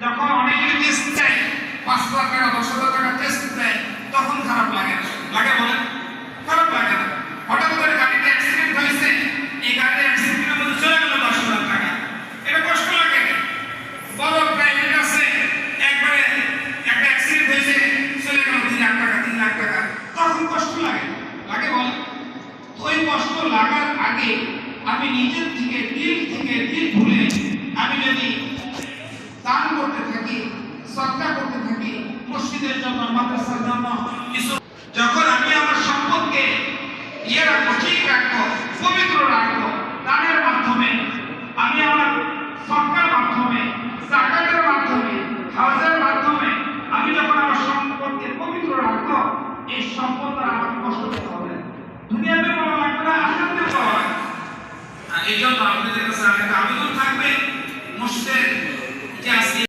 যখন অনেকে টেস্ট দেয় 5,00,000 টাকা 10,000 টাকা টেস্ট দেয় তখন খারাপ লাগে না। লাগে বলেন? খারাপ লাগে না। হঠাৎ করে গাড়িতে অ্যাক্সিডেন্ট হয়েছে, এই গাড়ির অ্যাক্সিডেন্টের মধ্যে চলে গেল 10,000 টাকা, এটা কষ্ট লাগে। বড় প্রাইভেট আছে, একবারে একটা অ্যাক্সিডেন্ট হয়েছে চলে গেল 2 লাখ টাকা 3 লাখ টাকা, তখন কষ্ট লাগে। লাগে বলেন? ওই কষ্ট লাগার আগে আমি নিজের থেকে দিল ভুলে আমি যদি দান করতে থাকি, সদকা করতে থাকি, মসজিদের জন্য, মাদ্রাসার জন্য, যখন আমি আমার সম্পদকে রাখবো, ঠিক রাখবো, পবিত্র রাখবো, দানের মাধ্যমে, আমি আমার সদকার মাধ্যমে, যাকাতের মাধ্যমে, হজের মাধ্যমে আমি যখন আমার সম্পদকে পবিত্র রাখবো, এই সম্পদ আমাকে কষ্ট পেতে হবে। দুনিয়াতে বড় লাগবে না, আখিরাতে বড় হয়। এই জন্য আপনাদের কাছে আবেদন থাকবে, মসজিদের যে আজকে